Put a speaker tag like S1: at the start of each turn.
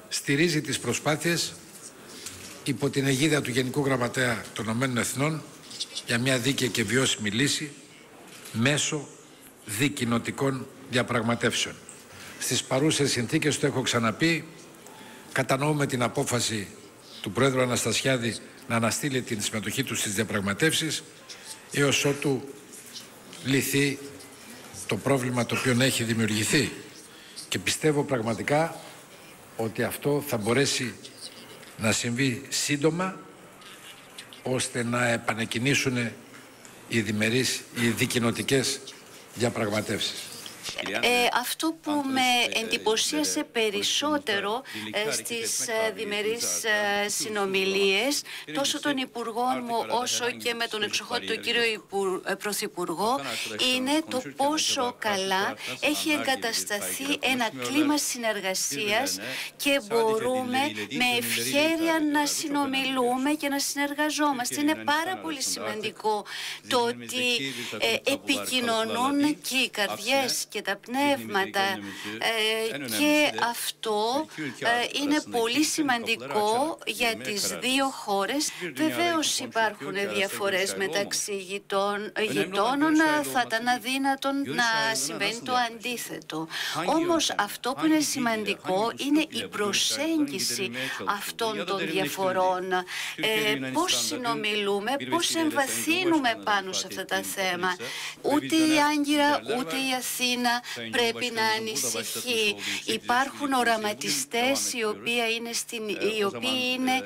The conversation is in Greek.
S1: στηρίζει τις προσπάθειες υπό την αιγίδα του Γενικού Γραμματέα των Ηνωμένων Εθνών για μια δίκαιη και βιώσιμη λύση μέσω δικοινοτικών διαπραγματεύσεων. Στις παρούσες συνθήκες, το έχω ξαναπεί, κατανοούμε την απόφαση του Πρόεδρου Αναστασιάδη να αναστείλει την συμμετοχή του στις διαπραγματεύσεις έως ότου λυθεί το πρόβλημα το οποίο έχει δημιουργηθεί. Και πιστεύω πραγματικά ότι αυτό θα μπορέσει να συμβεί σύντομα, ώστε να επανεκκινήσουν οι δικοινοτικές διαπραγματεύσεις.
S2: Αυτό που με εντυπωσίασε περισσότερο στις διμερείς συνομιλίες, τόσο των υπουργών μου όσο και με τον εξοχότατο κύριο Πρωθυπουργό, είναι το πόσο καλά έχει εγκατασταθεί ένα κλίμα συνεργασίας και μπορούμε με ευχέρεια να συνομιλούμε και να συνεργαζόμαστε. Είναι πάρα πολύ σημαντικό το ότι επικοινωνούν και οι καρδιές και τα πνεύματα και αυτό είναι πολύ σημαντικό για τις δύο χώρες. Βεβαίως υπάρχουν διαφορές μεταξύ γειτόνων, θα ήταν αδύνατον να συμβαίνει το αντίθετο. Όμως αυτό που είναι σημαντικό είναι η προσέγγιση αυτών των διαφορών. Πώς συνομιλούμε, πώς εμβαθύνουμε πάνω σε αυτά τα θέματα. Ούτε η Άγκυρα ούτε η Αθήνα πρέπει να ανησυχεί. Υπάρχουν οραματιστές οι οποίοι είναι